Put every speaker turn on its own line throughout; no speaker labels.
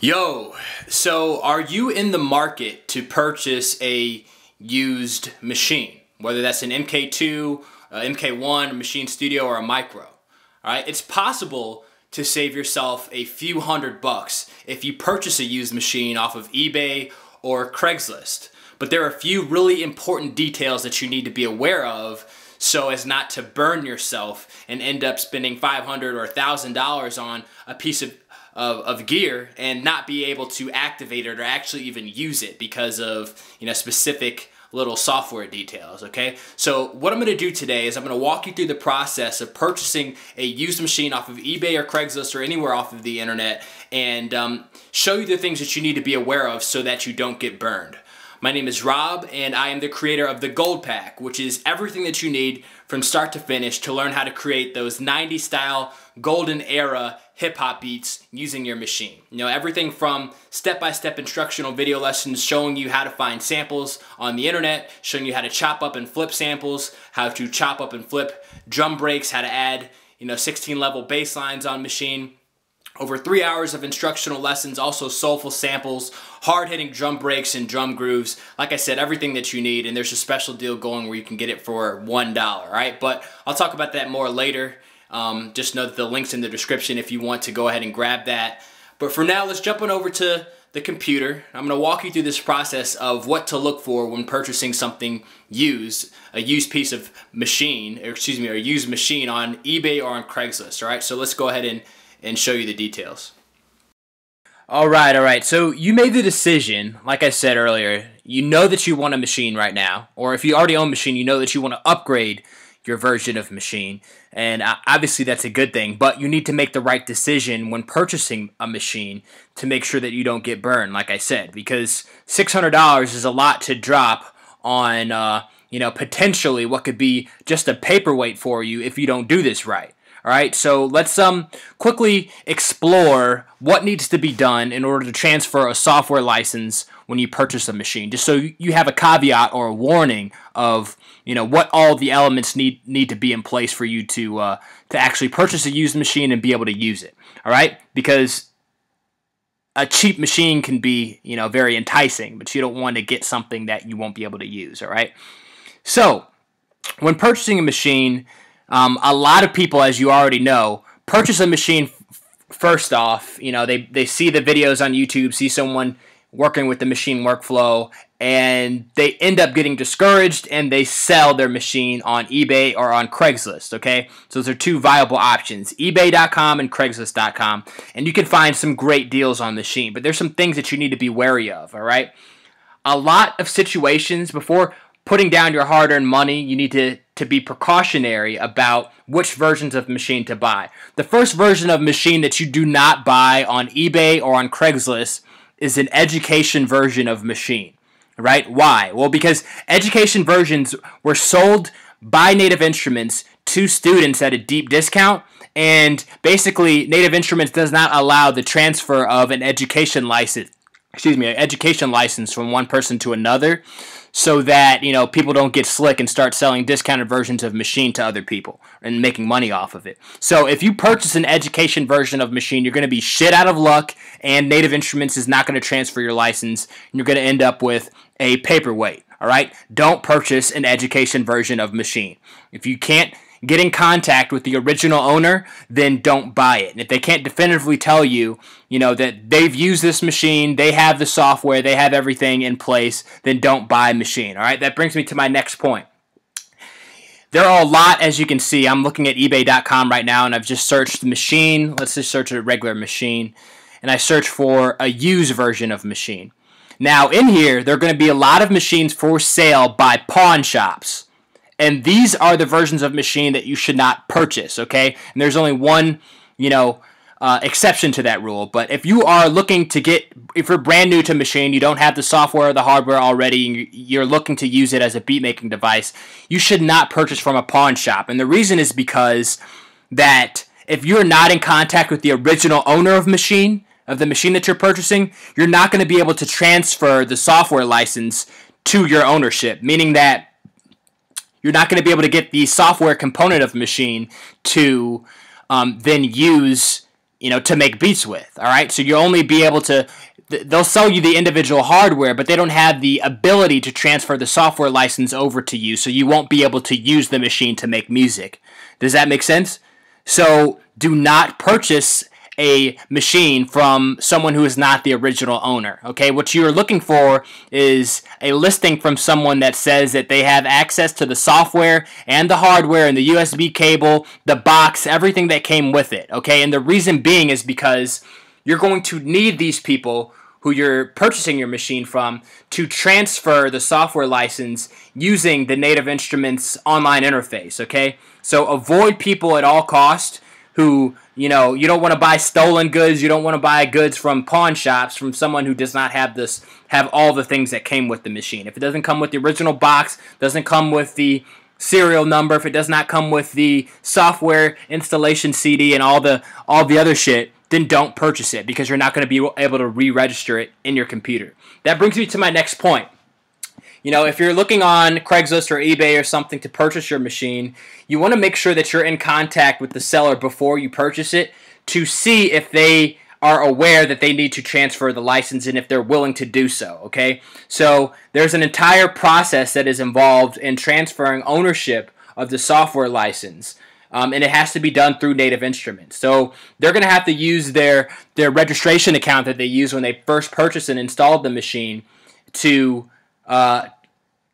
Yo, so are you in the market to purchase a used machine? Whether that's an MK2, MK1, a Machine Studio, or a Micro. Alright, it's possible to save yourself a few $100 if you purchase a used machine off of eBay or Craigslist. But there are a few really important details that you need to be aware of so as not to burn yourself and end up spending $500 or $1,000 on a piece of gear and not be able to activate it or actually even use it because of specific little software details. Okay, so what I'm going to do today is I'm going to walk you through the process of purchasing a used machine off of eBay or Craigslist or anywhere off of the internet, and show you the things that you need to be aware of so that you don't get burned. My name is Rob, and I am the creator of the Gold Pack, which is everything that you need from start to finish to learn how to create those 90s style golden era hip-hop beats using your machine. Everything from step-by-step instructional video lessons showing you how to find samples on the internet, showing you how to chop up and flip samples, how to chop up and flip drum breaks, how to add 16-level bass lines on Machine. Over 3 hours of instructional lessons, also soulful samples, hard-hitting drum breaks and drum grooves. Like I said, everything that you need, and there's a special deal going where you can get it for $1, right? But I'll talk about that more later. Just know that the link's in the description if you want to go ahead and grab that. But for now, let's jump on over to the computer. I'm going to walk you through this process of what to look for when purchasing something used, a used piece of machine, or excuse me, a used machine on eBay or on Craigslist, all right? So let's go ahead and show you the details. All right. So you made the decision, like I said earlier, you know that you want a machine right now, or if you already own a machine, you know that you want to upgrade your version of machine, and obviously that's a good thing, but you need to make the right decision when purchasing a machine to make sure that you don't get burned, like I said, because $600 is a lot to drop on, potentially what could be just a paperweight for you if you don't do this right. All right, so let's quickly explore what needs to be done in order to transfer a software license when you purchase a machine, just so you have a caveat or a warning of what all the elements need to be in place for you to actually purchase a used machine and be able to use it. All right, because a cheap machine can be very enticing, but you don't want to get something that you won't be able to use. All right, so when purchasing a machine, a lot of people, as you already know, purchase a machine first off. They see the videos on YouTube, see someone working with the machine workflow, and they end up getting discouraged and they sell their machine on eBay or on Craigslist, okay? So those are two viable options, ebay.com and craigslist.com, and you can find some great deals on the machine, but there's some things that you need to be wary of, all right? A lot of situations, before putting down your hard-earned money, you need to be precautionary about which versions of machine to buy. The first version of machine that you do not buy on eBay or on Craigslist is an education version of machine, right? Why? Well, because education versions were sold by Native Instruments to students at a deep discount, and basically Native Instruments does not allow the transfer of an education license from one person to another, so that people don't get slick and start selling discounted versions of machine to other people and making money off of it. So if you purchase an education version of machine, you're going to be shit out of luck, and Native Instruments is not going to transfer your license, and you're going to end up with a paperweight. All right, don't purchase an education version of machine. If you can't get in contact with the original owner, then don't buy it. And if they can't definitively tell you, that they've used this machine, they have the software, they have everything in place, then don't buy a machine. All right, that brings me to my next point. There are a lot, as you can see. I'm looking at ebay.com right now, and I've just searched machine. Let's just search a regular machine, and I search for a used version of machine. Now, in here, there are going to be a lot of machines for sale by pawn shops. And these are the versions of machine that you should not purchase, okay? And there's only one, exception to that rule. But if you are looking to if you're brand new to machine, you don't have the software or the hardware already, and you're looking to use it as a beat-making device, you should not purchase from a pawn shop. And the reason is because that if you're not in contact with the original owner of the machine that you're purchasing, you're not going to be able to transfer the software license to your ownership, meaning that you're not going to be able to get the software component of the machine to then use to make beats with. All right, so you'll only be able to. They'll sell you the individual hardware, but they don't have the ability to transfer the software license over to you, so you won't be able to use the machine to make music. Does that make sense? So do not purchase a machine from someone who is not the original owner. Okay, what you're looking for is a listing from someone that says that they have access to the software and the hardware and the USB cable, the box, everything that came with it. Okay, and the reason being is because you're going to need these people who you're purchasing your machine from to transfer the software license using the Native Instruments online interface. Okay, so avoid people at all costs who, you don't want to buy stolen goods. You don't want to buy goods from pawn shops from someone who does not have all the things that came with the machine. If it doesn't come with the original box, doesn't come with the serial number, if it does not come with the software installation CD and all the other shit, then don't purchase it, because you're not going to be able to re-register it in your computer. That brings me to my next point. If you're looking on Craigslist or eBay or something to purchase your machine, you want to make sure that you're in contact with the seller before you purchase it to see if they are aware that they need to transfer the license and if they're willing to do so, okay? So there's an entire process that is involved in transferring ownership of the software license. And it has to be done through Native Instruments. So they're going to have to use their registration account that they use when they first purchased and installed the machine to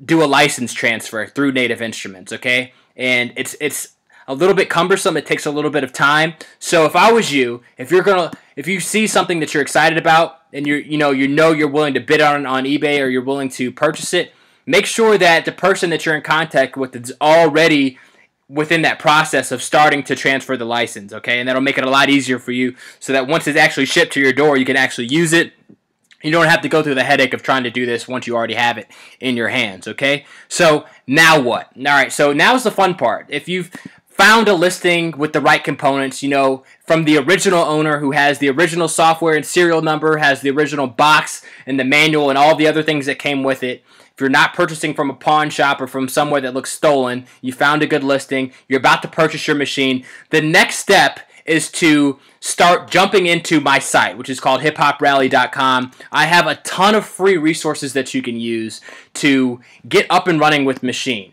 do a license transfer through Native Instruments, okay? And it's a little bit cumbersome. It takes a little bit of time. So if I was you, if you see something that you're excited about and you're willing to bid on eBay, or you're willing to purchase it, make sure that the person that you're in contact with is already within that process of starting to transfer the license, okay? And that'll make it a lot easier for you, so that once it's actually shipped to your door, you can actually use it. You don't have to go through the headache of trying to do this once you already have it in your hands, okay? So now what? All right, so now's the fun part. If you've found a listing with the right components, from the original owner who has the original software and serial number, has the original box and the manual and all the other things that came with it. If you're not purchasing from a pawn shop or from somewhere that looks stolen, you found a good listing, you're about to purchase your machine, the next step is to start jumping into my site, which is called hiphoprally.com. I have a ton of free resources that you can use to get up and running with Maschine.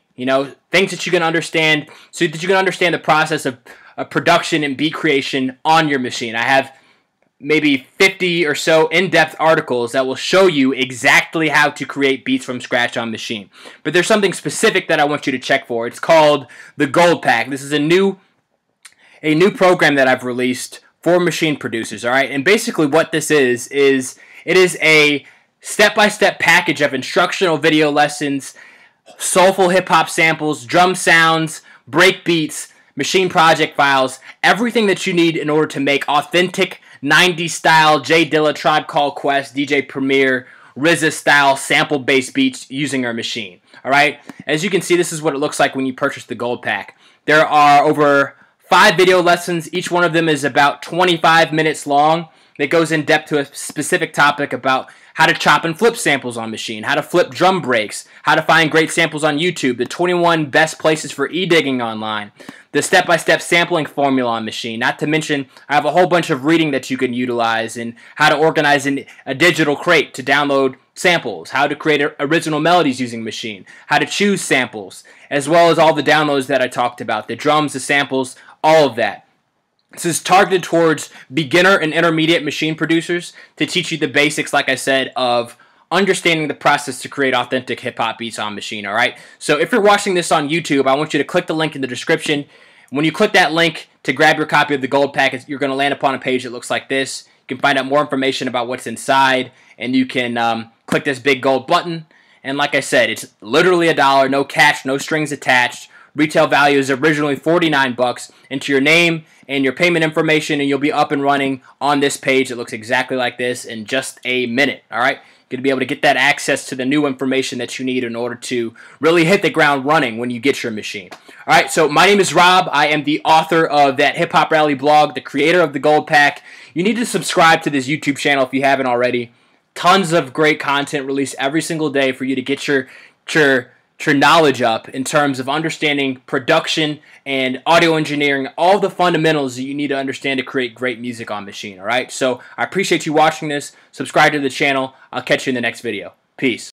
Things that you can understand, so that you can understand the process of production and beat creation on your machine. I have maybe 50 or so in-depth articles that will show you exactly how to create beats from scratch on Maschine. But there's something specific that I want you to check for. It's called the Gold Pack. This is a new program that I've released for machine producers, all right? And basically what this is it is a step-by-step package of instructional video lessons, soulful hip-hop samples, drum sounds, break beats, machine project files, everything that you need in order to make authentic 90s style J Dilla, Tribe Called Quest, DJ Premier, RZA style sample-based beats using our machine, all right? As you can see, this is what it looks like when you purchase the Gold Pack. There are over 5 video lessons. Each one of them is about 25 minutes long. That goes in depth to a specific topic about how to chop and flip samples on Maschine, how to flip drum breaks, how to find great samples on YouTube, the 21 best places for e-digging online, the step-by-step sampling formula on Maschine. Not to mention, I have a whole bunch of reading that you can utilize, and how to organize a digital crate to download samples, how to create original melodies using Maschine, how to choose samples, as well as all the downloads that I talked about, the drums, the samples, all of that. This is targeted towards beginner and intermediate machine producers to teach you the basics, like I said, of understanding the process to create authentic hip-hop beats on Maschine, all right? So if you're watching this on YouTube, I want you to click the link in the description. When you click that link to grab your copy of the Gold Pack, you're going to land upon a page that looks like this. You can find out more information about what's inside, and you can click this big gold button. And like I said, it's literally $1, no catch, no strings attached. Retail value is originally $49. Enter your name and your payment information, and you'll be up and running on this page. It looks exactly like this in just a minute, all right? You're going to be able to get that access to the new information that you need in order to really hit the ground running when you get your machine. All right, so my name is Rob. I am the author of that Hip Hop Rally blog, the creator of the Gold Pack. You need to subscribe to this YouTube channel if you haven't already. Tons of great content released every single day for you to get your your knowledge up in terms of understanding production and audio engineering, all the fundamentals that you need to understand to create great music on Maschine, all right? So I appreciate you watching this. Subscribe to the channel. I'll catch you in the next video. Peace.